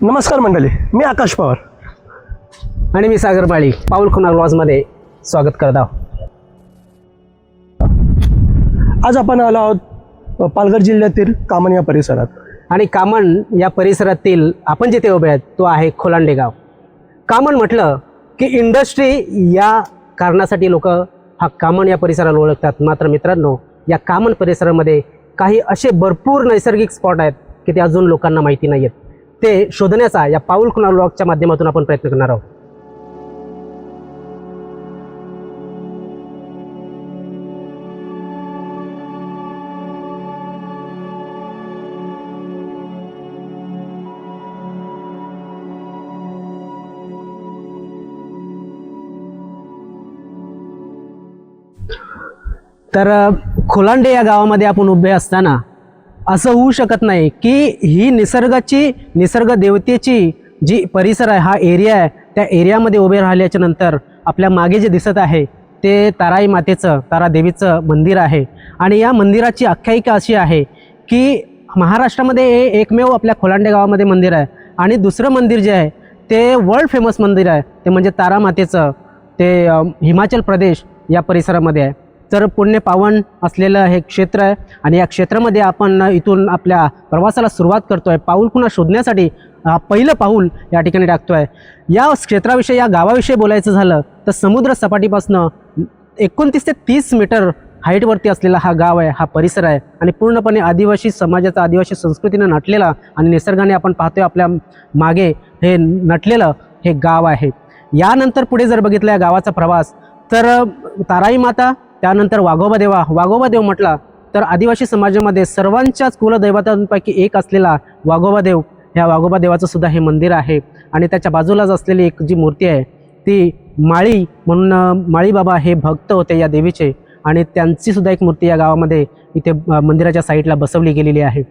नमस्कार मंडळी, मी आकाश पवार आणि मी सागर माळी. पाऊलखुणा व्लॉग्समध्ये स्वागत करत आहोत. आज आपण आलो आहोत पालघर जिल्ह्यातील कामन या परिसरात. आणि कामन या परिसरातील आपण जिथे उभे आहेत तो आहे खोलांडे गाव. कामन म्हटलं की इंडस्ट्री या कारणासाठी लोक हा कामन या परिसराला ओळखतात. मात्र मित्रांनो, या कामन परिसरामध्ये काही असे भरपूर नैसर्गिक स्पॉट आहेत की ते अजून लोकांना माहिती नाही आहेत. ते शोधण्याचा या पाऊलखुणा व्लॉगच्या माध्यमातून आपण प्रयत्न करणार आहोत. तर खोलांडे या गावामध्ये आपण उभे असताना असं होऊ शकत नाही की ही निसर्ग देवतेची जी परिसर आहे, हा एरिया आहे, त्या एरियामध्ये उभे राहिल्याच्या नंतर आपल्या मागे जे दिसत आहे ते ताराई मातेचं, तारा देवीचं मंदिर आहे. आणि या मंदिराची आख्यायिका अशी आहे की महाराष्ट्रामध्ये हे एकमेव आपल्या खोलांडे गावामध्ये मंदिर आहे. आणि दुसरं मंदिर जे आहे ते वर्ल्ड फेमस मंदिर आहे, ते म्हणजे तारा मातेचं, ते हिमाचल प्रदेश या परिसरामध्ये आहे. तर पुण्य पावन असलेलं हे क्षेत्र आहे. आणि या क्षेत्रामध्ये आपण इथून आपल्या प्रवासाला सुरुवात करतो आहे. पाऊलखुणा शोधण्यासाठी पहिलं पाऊल या ठिकाणी टाकतो आहे. या क्षेत्राविषयी, या गावाविषयी बोलायचं झालं तर समुद्र सपाटीपासनं 29 ते 30 मीटर हाईटवरती असलेला हा गाव आहे, हा परिसर आहे. आणि पूर्णपणे आदिवासी समाजाचा, आदिवासी संस्कृतीनं नटलेला आणि निसर्गाने आपण पाहतोय आपल्या मागे हे नटलेलं हे गाव आहे. यानंतर पुढे जर बघितलं या गावाचा प्रवास तर ताराई माता, त्यानंतर वाघोबा देव म्हटला तर आदिवासी समाजामध्ये सर्वांच्याच कुलदैवतांपैकी एक असलेला वाघोबा देव, ह्या वाघोबा देवाचं सुद्धा हे मंदिर आहे. आणि त्याच्या बाजूलाच असलेली एक जी मूर्ती आहे ती माळी म्हणून, माळी बाबा हे भक्त होते या देवीचे, आणि त्यांची सुद्धा एक मूर्ती या गावामध्ये इथे मंदिराच्या साईडला बसवली गेलेली आहे.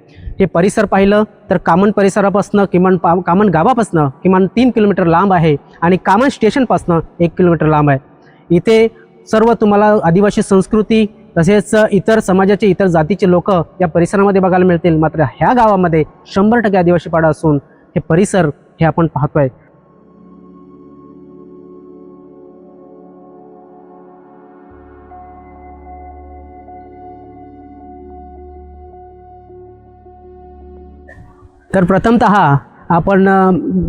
हे परिसर पाहिलं तर कामन परिसरापासून कामन गावापासून किमान 3 किलोमीटर लांब आहे आणि कामन स्टेशनपासून 1 किलोमीटर लांब आहे. इथे सर्व तुम्हाला आदिवासी संस्कृती तसेच इतर समाजाचे, इतर जातीचे लोक या परिसरामध्ये बघायला मिळतील. मात्र ह्या गावामध्ये 100% आदिवासी पाडा असून हे परिसर हे आपण पाहतोय. तर प्रथमतः आपण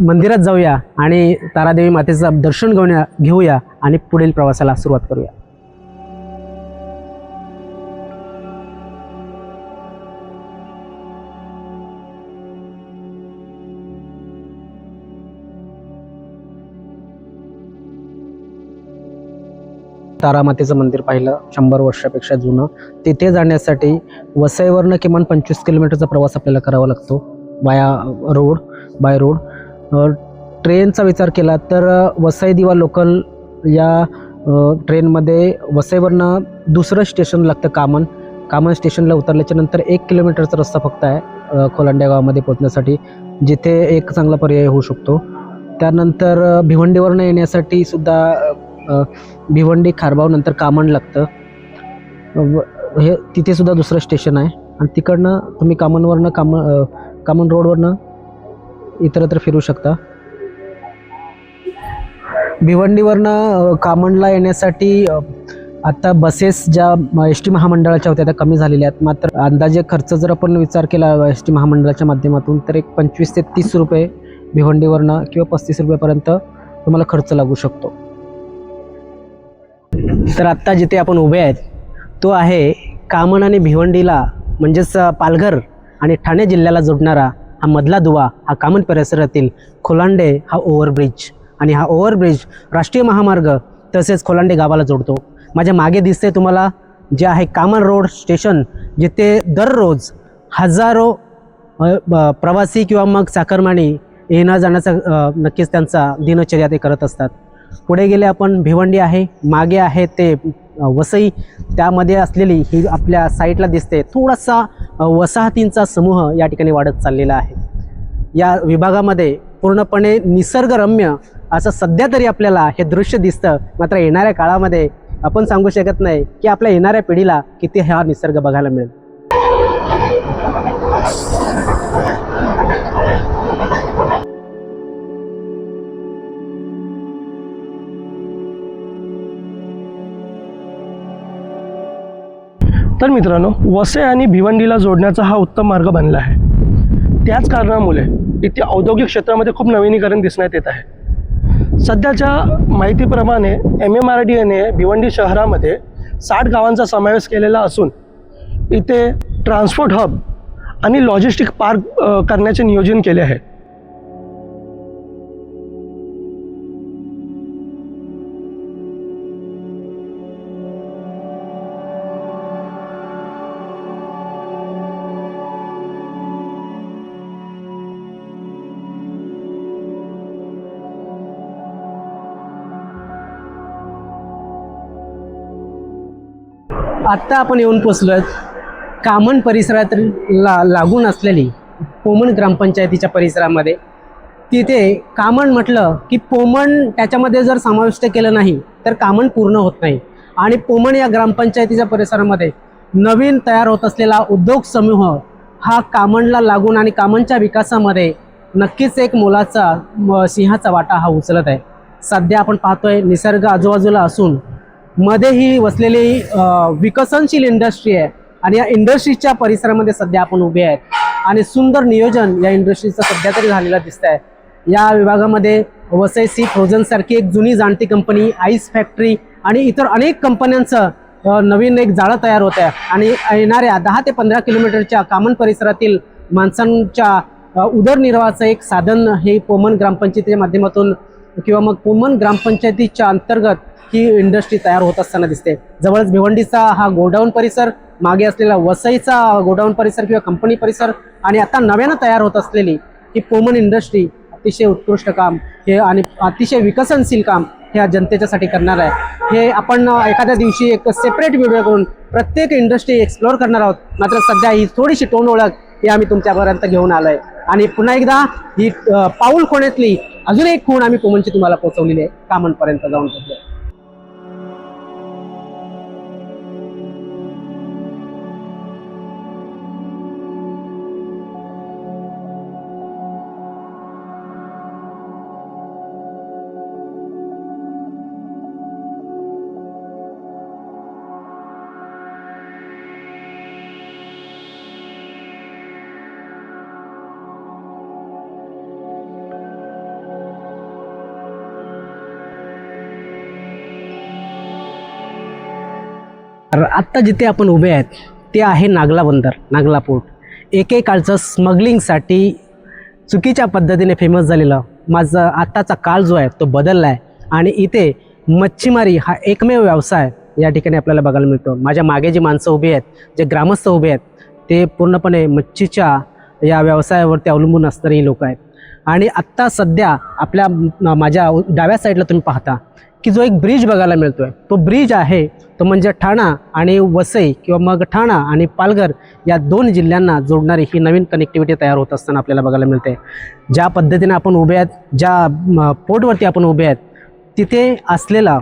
मंदिरात जाऊया आणि तारादेवी मातेचं दर्शन घेऊया आणि पुढील प्रवासाला सुरुवात करूया. तारामातेचं मंदिर पाहिलं, 100 वर्षापेक्षा जुनं. तिथे जाण्यासाठी वसईवरनं किमान 25 किलोमीटरचा प्रवास आपल्याला करावा लागतो बाय रोड. ट्रेनचा विचार केला तर वसई दिवा लोकल या ट्रेनमध्ये वसईवरनं दुसरं स्टेशन लागतं कामन स्टेशनला उतरल्याच्या नंतर 1 किलोमीटरचा रस्ता फक्त आहे खोलांड्या गावामध्ये पोहोचण्यासाठी, जिथे एक चांगला पर्याय होऊ शकतो. त्यानंतर भिवंडीवरनं येण्यासाठी सुद्धा भिवंडी, खारबाव नंतर कामन लागतं. हे तिथे सुद्धा दुसरं स्टेशन आहे. आणि तिकडनं तुम्ही कामनवरनं कामन रोडवरनं इतरत्र फिरू शकता. भिवंडीवरनं कामनला येण्यासाठी आता बसेस ज्या एस टी महामंडळाच्या होत्या त्या कमी झालेल्या आहेत. मात्र अंदाजे खर्च जर आपण विचार केला एस टी महामंडळाच्या माध्यमातून तर एक 25 ते 30 रुपये भिवंडीवरनं किंवा 35 रुपयापर्यंत तुम्हाला खर्च लागू शकतो. तर आत्ता जिथे आपण उभे आहेत तो आहे कामन आणि भिवंडीला म्हणजेच पालघर आणि ठाणे जिल्ह्याला जोडणारा हा मधला दुवा, हा कामन परिसरातील खोलांडे हा ओव्हरब्रिज. आणि हा ओव्हरब्रिज राष्ट्रीय महामार्ग तसेच खोलांडे गावाला जोडतो. माझ्या मागे दिसते तुम्हाला जे आहे कामन रोड स्टेशन, जिथे दररोज हजारो प्रवासी किंवा मग चाकरमानी येणं जाण्याचा नक्कीच त्यांचा दिनचर्या ते करत असतात. पुढे गेले आपण भिवंडी आहे, मागे आहे ते वसई, त्यामध्ये असलेली ही आपल्या साईडला दिसते थोडासा वसाहतींचा समूह या ठिकाणी वाढत चाललेला आहे. या विभागामध्ये पूर्णपणे निसर्गरम्य असं सध्या तरी आपल्याला हे दृश्य दिसतं. मात्र येणाऱ्या काळामध्ये आपण सांगू शकत नाही की आपल्या येणाऱ्या पिढीला किती हा निसर्ग बघायला मिळेल. तर मित्रांनो, वसई आणि भिवंडीला जोडण्याचा हा उत्तम मार्ग बनला आहे. त्याच कारणामुळे इथे औद्योगिक क्षेत्रामध्ये खूप नवीनीकरण दिसण्यात येत आहे. सध्याच्या माहितीप्रमाणे MMRDAने भिवंडी शहरामध्ये 60 गावांचा समावेश केलेला असून इथे ट्रान्सपोर्ट हब आणि लॉजिस्टिक पार्क करण्याचे नियोजन केले आहे. आत्ता आपण येऊन पोचलो कामन परिसरात लागून असलेली पोमण ग्रामपंचायतीच्या परिसरामध्ये. तिथे कामन म्हटलं की पोमण त्याच्यामध्ये जर समाविष्ट केलं नाही तर कामन पूर्ण होत नाही. आणि पोमण या ग्रामपंचायतीच्या परिसरामध्ये नवीन तयार होत असलेला उद्योग समूह हा कामनला लागून आणि कामनच्या विकासामध्ये नक्कीच एक मोलाचा सिंहाचा वाटा हा उचलत आहे. सध्या आपण पाहतोय निसर्ग आजूबाजूला असून मध्ये ही वसलेली विकसनशील इंडस्ट्री आहे आणि या इंडस्ट्रीच्या परिसरामध्ये सध्या आपण उभे आहेत आणि सुंदर नियोजन या इंडस्ट्रीचं सध्या तरी झालेलं दिसत आहे. या विभागामध्ये वसई सी फ्रोझन सारखी एक जुनी जाणती कंपनी, आईस फॅक्टरी आणि इतर अनेक कंपन्यांचं नवीन एक जाळं तयार होत आहे. आणि येणाऱ्या 10 ते 15 किलोमीटरच्या कामन परिसरातील माणसांच्या उदरनिर्वाहाचं एक साधन हे पोमण ग्रामपंचायतीच्या माध्यमातून किंवा मग पोमण ग्रामपंचायतीच्या अंतर्गत ही इंडस्ट्री तयार होत असताना दिसते. जवळच भिवंडीचा हा गोडाऊन परिसर, मागे असलेला वसईचा गोडाऊन परिसर किंवा कंपनी परिसर आणि आता नव्यानं तयार होत असलेली ही पोमण इंडस्ट्री अतिशय उत्कृष्ट काम हे आणि अतिशय विकसनशील काम ह्या जनतेच्यासाठी करणार आहे. हे आपण एखाद्या दिवशी एक सेपरेट व्हिडिओ करून प्रत्येक इंडस्ट्री एक्सप्लोअर करणार आहोत. मात्र सध्या ही थोडीशी तोंड ओळख ही आम्ही तुमच्यापर्यंत घेऊन आलोय आणि पुन्हा एकदा ही पाऊल खोण्यातली अजून एक खूण आम्ही पोमणची तुम्हाला पोहोचवलेली आहे. कामनपर्यंत जाऊन पोहोचलो. तर आत्ता जिथे आपण उभे आहेत ते आहे नागला बंदर, नागला पोर्ट. एकेकाळचं स्मगलिंगसाठी चुकीच्या पद्धतीने फेमस झालेलं माझं आत्ताचा काळ जो आहे तो बदलला आहे आणि इथे मच्छीमारी हा एकमेव व्यवसाय या ठिकाणी आपल्याला बघायला मिळतो. माझ्या मागे जी माणसं उभी आहेत, जे ग्रामस्थ उभे आहेत, ते पूर्णपणे मच्छीच्या या व्यवसायावरती अवलंबून असणारी लोक आहेत. आणि आत्ता सध्या माझ्या डाव्या साईडला तुम्ही पाहता की जो एक ब्रिज बघायला मिळतोय, तो ब्रिज आहे तो म्हणजे ठाणा आणि वसई किंवा मग ठाणा आणि पालघर या 2 जिल्ह्यांना जोडणारी ही नवीन कनेक्टिव्हिटी तयार होत असताना आपल्याला बघायला मिळते. ज्या पद्धतीने आपण उभे आहेत, ज्या पोर्टवरती आपण उभे आहेत, तिथे असलेला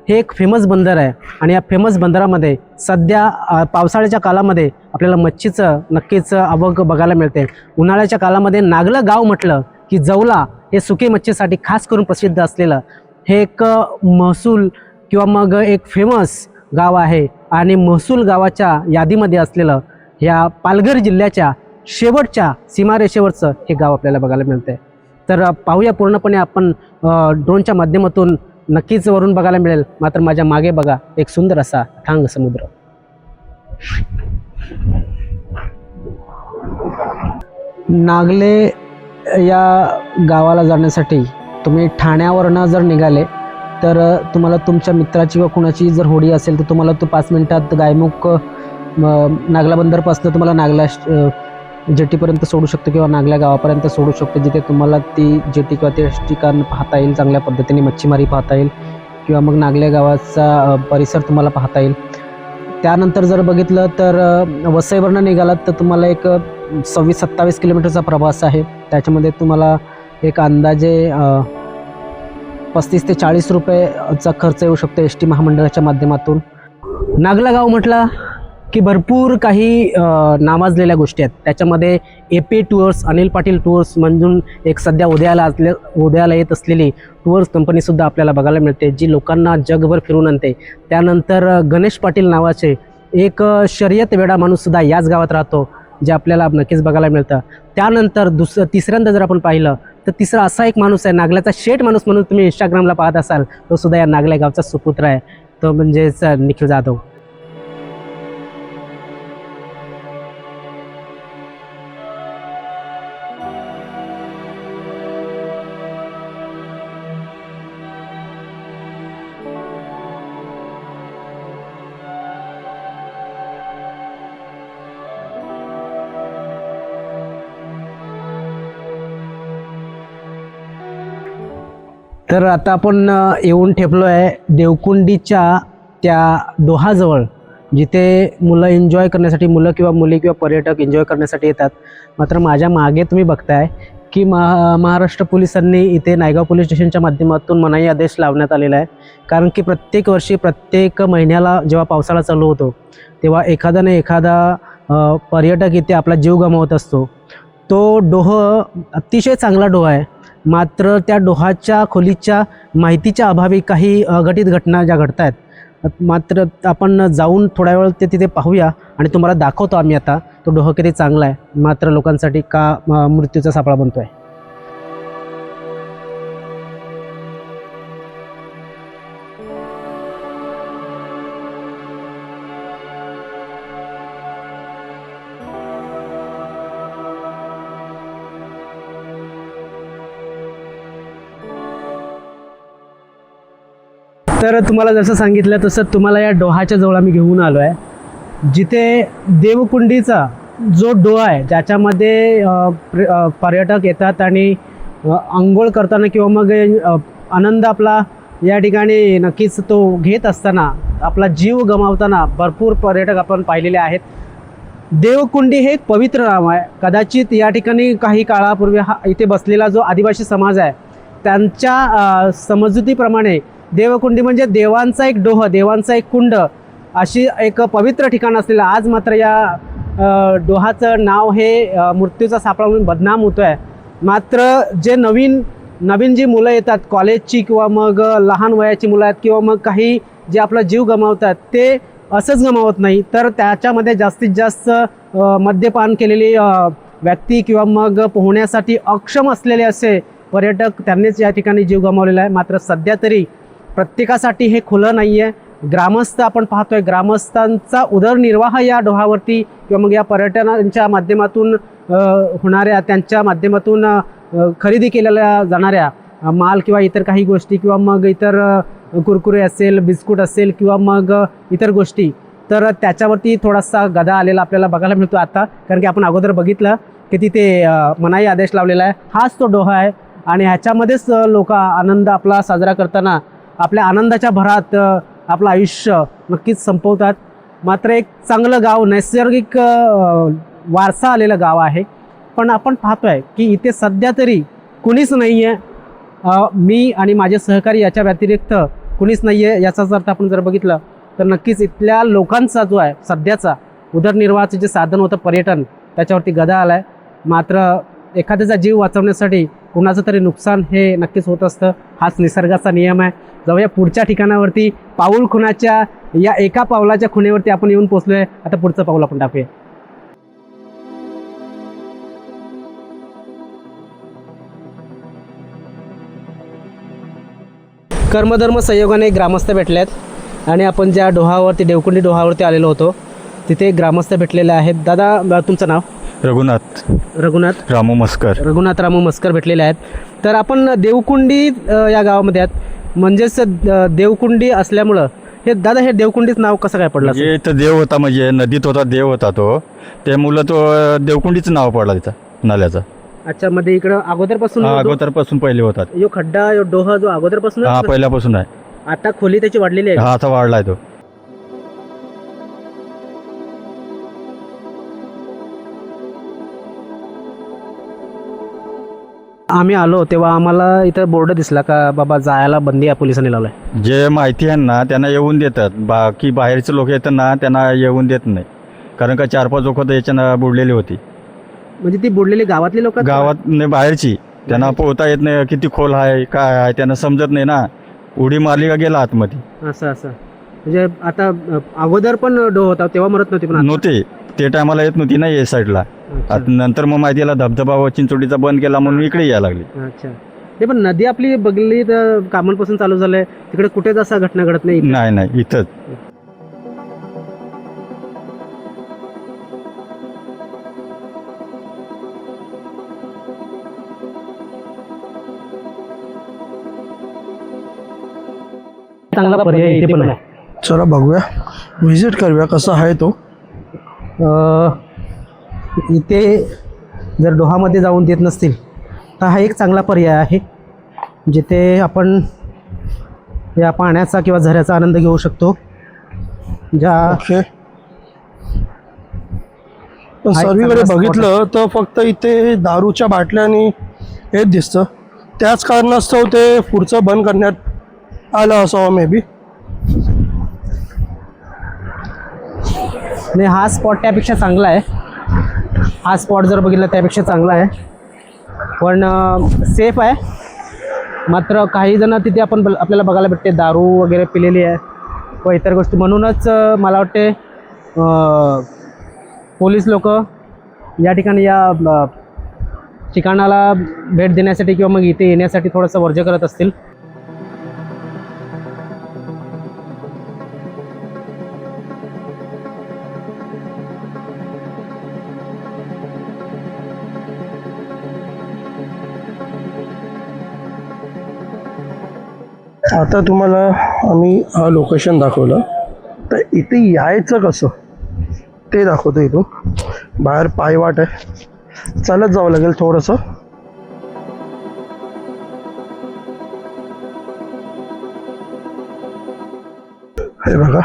हे एक फेमस बंदर आहे आणि या फेमस बंदरामध्ये सध्या पावसाळ्याच्या काळामध्ये आपल्याला मच्छीचं नक्कीच आवक बघायला मिळते. उन्हाळ्याच्या काळामध्ये नागलं गाव म्हटलं की जवला हे सुकी मच्छीसाठी खास करून प्रसिद्ध असलेलं हे एक महसूल किंवा मग एक फेमस गाव आहे. आणि महसूल गावाच्या यादीमध्ये असलेलं ह्या पालघर जिल्ह्याच्या शेवटच्या सीमारेषेवरचं हे गाव आपल्याला बघायला मिळतं. तर पाहूया पूर्णपणे आपण ड्रोनच्या माध्यमातून. नक्कीच वरून बघायला मिळेल. मात्र माझ्या मागे बघा एक सुंदर असा ठांग समुद्र. नागले या गावाला जाण्यासाठी तुम्ही ठाण्यावरनं जर निघाले तर तुम्हाला तुमच्या मित्राची किंवा कुणाची जर होडी असेल तर तुम्हाला तो 5 मिनिटात गायमुख नागला बंदरपासून तुम्हाला नागला जेटीपर्यंत सोडू शकतो किंवा नागल्या गावापर्यंत सोडू शकतो, जिथे तुम्हाला ती जेटी किंवा ते ठिकाण पाहता येईल, चांगल्या पद्धतीने मच्छीमारी पाहता येईल किंवा मग नागल्या गावाचा परिसर तुम्हाला पाहता येईल. त्यानंतर जर बघितलं तर वसईवरनं निघालात तर तुम्हाला एक 26-27 किलोमीटरचा प्रवास आहे. त्याच्यामध्ये तुम्हाला एक अंदाजे 35 ते 40 रुपयेचा खर्च येऊ शकतो एस टी महामंडळाच्या माध्यमातून. नागला गाव म्हटलं की भरपूर काही नावाजलेल्या गोष्टी आहेत. त्याच्यामध्ये AP tours, Anil Patil tours म्हणून एक सध्या उदयाला येत असलेली टूर्स कंपनीसुद्धा आपल्याला बघायला मिळते, जी लोकांना जगभर फिरून आणते. त्यानंतर गणेश पाटील नावाचे एक शर्यत वेडा माणूससुद्धा याच गावात राहतो, जे आपल्याला नक्कीच बघायला मिळतं. त्यानंतर तिसऱ्यांदा जर आपण पाहिलं तर तिसरा असा एक माणूस आहे, नागल्याचा शेठ माणूस म्हणून तुम्ही इंस्टाग्रामला पाहत असाल, तो सुद्धा या नागल्या गावचा सुपुत्र आहे, तो म्हणजेच निखिल जाधव. तर आता आपण येऊन ठेपलो आहे देवकुंडीच्या त्या डोहाजवळ, जिथे मुलं एन्जॉय करण्यासाठी, मुलं किंवा मुली किंवा पर्यटक एन्जॉय करण्यासाठी येतात. मात्र माझ्या मागे तुम्ही बघताय की महाराष्ट्र पोलिसांनी इथे नायगाव पोलीस स्टेशनच्या माध्यमातून मनाई आदेश लावण्यात आलेला आहे. कारण की प्रत्येक वर्षी प्रत्येक महिन्याला जेव्हा पावसाळा चालू होतो तेव्हा एखादा ना एखादा पर्यटक इथे आपला जीव गमावत असतो. तो डोह अतिशय चांगला डोह आहे, मात्र त्या डोहाच्या खोलीच्या माहितीच्या अभावी काही अघटित घटना ज्या घडत आहेत. मात्र आपण जाऊन थोड्या वेळ ते तिथे पाहूया आणि तुम्हाला दाखवतो आम्ही आता तो डोह किती चांगला आहे, मात्र लोकांसाठी का मृत्यूचा सापळा बनतो आहे. तर तुम्हाला जसं सांगितलं तसं तुम्हाला या डोहाच्या जवळ आम्ही घेऊन आलो आहे, जिथे देवकुंडीचा जो डोहा आहे ज्याच्यामध्ये पर्यटक येतात आणि अंघोळ करताना किंवा मग आनंद आपला या ठिकाणी नक्कीच तो घेत असताना, आपला जीव गमावताना भरपूर पर्यटक आपण पाहिलेले आहेत. देवकुंडी हे एक पवित्र नाव आहे. कदाचित या ठिकाणी काही काळापूर्वी इथे बसलेला जो आदिवासी समाज आहे त्यांच्या समजुतीप्रमाणे देवकुंडी म्हणजे देवांचा एक डोह, देवांचा एक कुंड, अशी एक पवित्र ठिकाण असलेलं. आज मात्र या डोहाचं नाव हे मृत्यूचा सापळा म्हणून बदनाम होतो आहे. मात्र जे नवीन जी मुलं येतात कॉलेजची किंवा मग लहान वयाची मुलं आहेत किंवा मग काही जे आपला जीव गमावतात ते असंच गमावत नाही, तर त्याच्यामध्ये जास्तीत जास्त मद्यपान केलेली व्यक्ती किंवा मग पोहण्यासाठी अक्षम असलेले असे पर्यटक त्यांनीच या ठिकाणी जीव गमावलेला आहे. मात्र सध्या तरी प्रत्येकासाठी हे खुलं नाही आहे. ग्रामस्थ आपण पाहतोय, ग्रामस्थांचा उदरनिर्वाह या डोहावरती किंवा मग या पर्यटनांच्या माध्यमातून होणाऱ्या, त्यांच्या माध्यमातून खरेदी केलेल्या जाणाऱ्या माल किंवा इतर काही गोष्टी किंवा मग इतर कुरकुरे असेल, बिस्कुट असेल किंवा मग इतर गोष्टी, तर त्याच्यावरती थोडासा गदा आलेला आपल्याला बघायला मिळतो आता. कारण की आपण अगोदर बघितलं की तिथे मनाई आदेश लावलेला आहे. हाच तो डोहा आहे आणि ह्याच्यामध्येच लोक आनंद आपला साजरा करताना आपल्या आनंदाच्या भरात आपलं आयुष्य नक्कीच संपवतात. मात्र एक चांगलं गाव, नैसर्गिक वारसा आलेलं गाव आहे. पण आपण पाहतोय की इथे सध्या तरी कुणीच नाही आहे. मी आणि माझे सहकारी याच्या व्यतिरिक्त कुणीच नाही आहे. याचाच अर्थ आपण जर बघितलं तर नक्कीच इथल्या लोकांचा जो आहे सध्याचा उदरनिर्वाहाचं जे साधन होतं पर्यटन, त्याच्यावरती गदा आला आहे. मात्र एखाद्याचा जीव वाचवण्यासाठी कुणाचं तरी नुकसान हे नक्कीच होत असतं. हाच निसर्गाचा नियम आहे. जाऊया पुढच्या ठिकाणावरती. पाऊल खुणाच्या या एका पावलाच्या खुणेवरती आपण येऊन पोचलो आहे. आता पुढचं पाऊल आपण टाकूया. कर्मधर्म संयोगाने ग्रामस्थ भेटले आहेत आणि आपण ज्या डोहावरती, देवकुंडी डोहावरती आलेलो होतो, तिथे ग्रामस्थ भेटलेले आहेत. दादा, तुमचं नाव? रघुनाथ रामू मस्कर भेटलेले आहेत. तर आपण देवकुंडी या गावामध्ये आहेत, म्हणजेच देवकुंडी असल्यामुळं हे दादा, हे देवकुंडीच नाव कसं काय पडलं? म्हणजे इथं देव होता, म्हणजे नदीत होता देव होता तो, त्यामुळं तो देवकुंडीचं नाव पडला तिथं नाल्याचं. अच्छा, मध्ये इकडं अगोदरपासून पहिले होतात. यो खड्डा, यो डोहा जो अगोदरपासून? हा, पहिल्यापासून आहे. आता खोली त्याची वाढलेली आहे? हा, आता वाढलाय तो. आम्ही आलो तेव्हा आम्हाला इथं बोर्ड दिसला का बाबा जायला बंदी आहे, पोलिसांनी लावलाय. जे माहिती आहे ना त्यांना येऊन देतात, बाकी बाहेरचे लोक येतात ना त्यांना येऊन देत नाही. कारण का 4-5 लोक तर याच्यानं बुडलेली होती. म्हणजे ती बुडलेली गावातली लोक? गावात नाही, बाहेरची. त्यांना पोहता येत नाही, किती खोल आहे काय आहे त्यांना समजत नाही ना. उडी मारली का गेला आतमध्ये. असं म्हणजे आता अगोदर पण डो होता तेव्हा मरत नव्हती पण आता? नव्हते ते टायमाला येत नव्हती ना या साईडला. अच्छा. आता नंतर मग माहितीला धबधबा व चिंचोडीचा बंद केला म्हणून इकडे यायला लागली. अच्छा. ते पण नदी आपली बघली तर कामांपासून चालू झालंय, तिकडे कुठेच असा घटना घडत नाही इथे? नाही इथंच. चांगला पर्याय इथे पण आहे. चला बघूया, व्हिजिट करूया कसा आहे तो. इथे जर डोहामध्ये जाऊन देत नसतील तर हा एक चांगला पर्याय आहे, जिथे आपण या पाण्याचा किंवा झऱ्याचा आनंद घेऊ शकतो. ज्या ओके. पण हा एक सर्वीकडे चांगला spot बघितलं तर फक्त इथे दारूच्या बाटल्या आणि हेच दिसतं. त्याच कारणास्तव ते पुढचं बंद करण्यात आलं असावं मे बी. नाही, हा स्पॉट त्यापेक्षा चांगला आहे. हा स्पॉट जर बघितला त्यापेक्षा चांगला आहे, पण सेफ आहे. मात्र काही जण तिथे आपल्याला बघायला भेटते दारू वगैरे पिलेली आहे व इतर गोष्टी. म्हणूनच मला वाटते पोलीस लोक या ठिकाणी या ठिकाणाला भेट देण्यासाठी किंवा मग इथे येण्यासाठी थोडंसं वर्ज्य करत असतील. आता तुम्हाला आम्ही हा लोकेशन दाखवलं, तर इथे यायचं कसं ते दाखवतो. इथून बाहेर पायवाट आहे, चालत जावं लागेल थोडंसं. हे बघा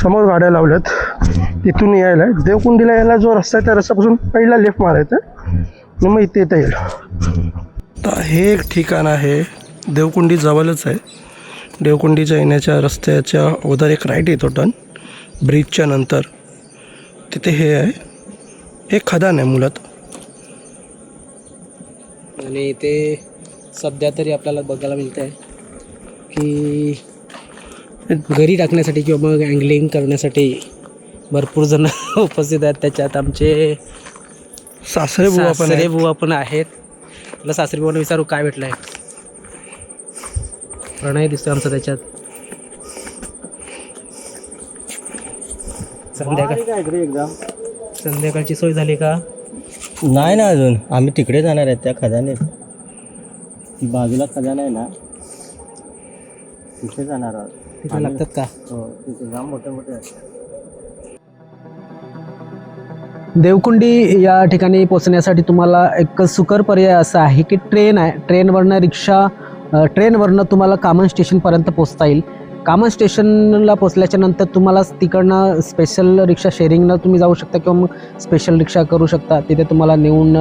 समोर गाड्या लावल्यात, तिथून यायला देवकुंडीला यायला जो रस्ता आहे त्या रस्त्यापासून पहिला लेफ्ट मारायचा आणि मग इथे येता येईल. तर हे एक ठिकाण आहे, देवकुंडी जवळच आहे. देवकुंडीच्या येण्याच्या रस्त्याच्या अगोदर एक राईट येतो टर्न ब्रिजच्या नंतर, तिथे हे आहे, हे खदान आहे मुळात. आणि इथे सध्या तरी आपल्याला बघायला मिळतं आहे की घरी टाकण्यासाठी किंवा मग अँगलिंग करण्यासाठी भरपूर जण उपस्थित आहेत. त्याच्यात आमचे सासरे बुवा पण सासरे आहे. बुवा पण आहेत. मला सासरे बुवांना विचारू काय भेटलं आहे. प्रणय दिसतो आमचा त्याच्यात. संध्याकाळची सोय झाली का? नाही ना अजून, आम्ही तिकडे जाणार आहे त्या खजानेत. ती बाजूला खजाना आहे ना, तिथे जाणार आहोत. तिथे लागतात का? हो, तिथे जाम मोठे मोठे आहेत. देवकुंडी या ठिकाणी पोचण्यासाठी तुम्हाला एक सुकर पर्याय असा आहे की ट्रेन आहे. ट्रेनवरनं रिक्षा, ट्रेनवरनं तुम्हाला कामन स्टेशनपर्यंत पोचता येईल. कामन स्टेशनला पोचल्याच्या नंतर तुम्हाला तिकडनं स्पेशल रिक्षा शेअरिंगनं तुम्ही जाऊ शकता किंवा मग स्पेशल रिक्षा करू शकता. तिथे तुम्हाला नेऊन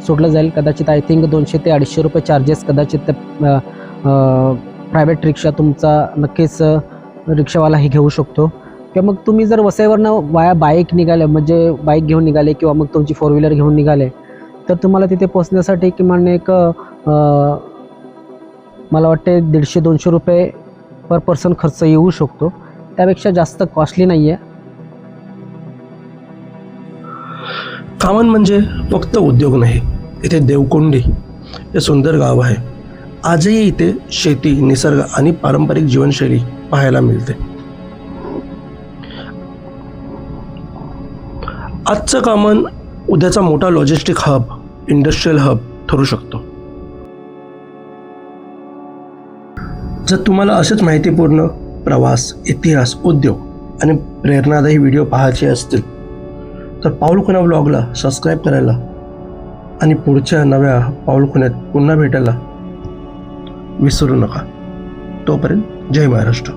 सोडलं जाईल. कदाचित आय थिंक 200 ते 250 रुपये चार्जेस कदाचित प्रायव्हेट रिक्षा तुमचा नक्कीच रिक्षावालाही घेऊ शकतो. किंवा मग तुम्ही जर वसईवरनं वाया बाईक निघाले, म्हणजे बाईक घेऊन निघाले किंवा मग तुमची 4 व्हीलर घेऊन निघाले, तर तुम्हाला तिथे पोचण्यासाठी किमान एक मला वाटते 150-200 रुपये पर पर्सन खर्च येऊ शकतो. त्यापेक्षा जास्त कॉस्टली नाही आहे. कामन म्हणजे फक्त उद्योग नाही, इथे देवकुंडी हे सुंदर गाव आहे. आजही इथे शेती, निसर्ग आणि पारंपरिक जीवनशैली पाहायला मिळते. आजचं कामन उद्याचा मोठा लॉजिस्टिक हब, इंडस्ट्रियल हब ठरू शकतो. जर तुम्हाला असेच माहितीपूर्ण प्रवास, इतिहास, उद्योग आणि प्रेरणादायी व्हिडिओ पाहायचे असतील तर पाऊलखुणा ब्लॉगला सबस्क्राईब करायला आणि पुढच्या नव्या पाऊलखुण्यात पुन्हा भेटायला विसरू नका. तोपर्यंत जय महाराष्ट्र.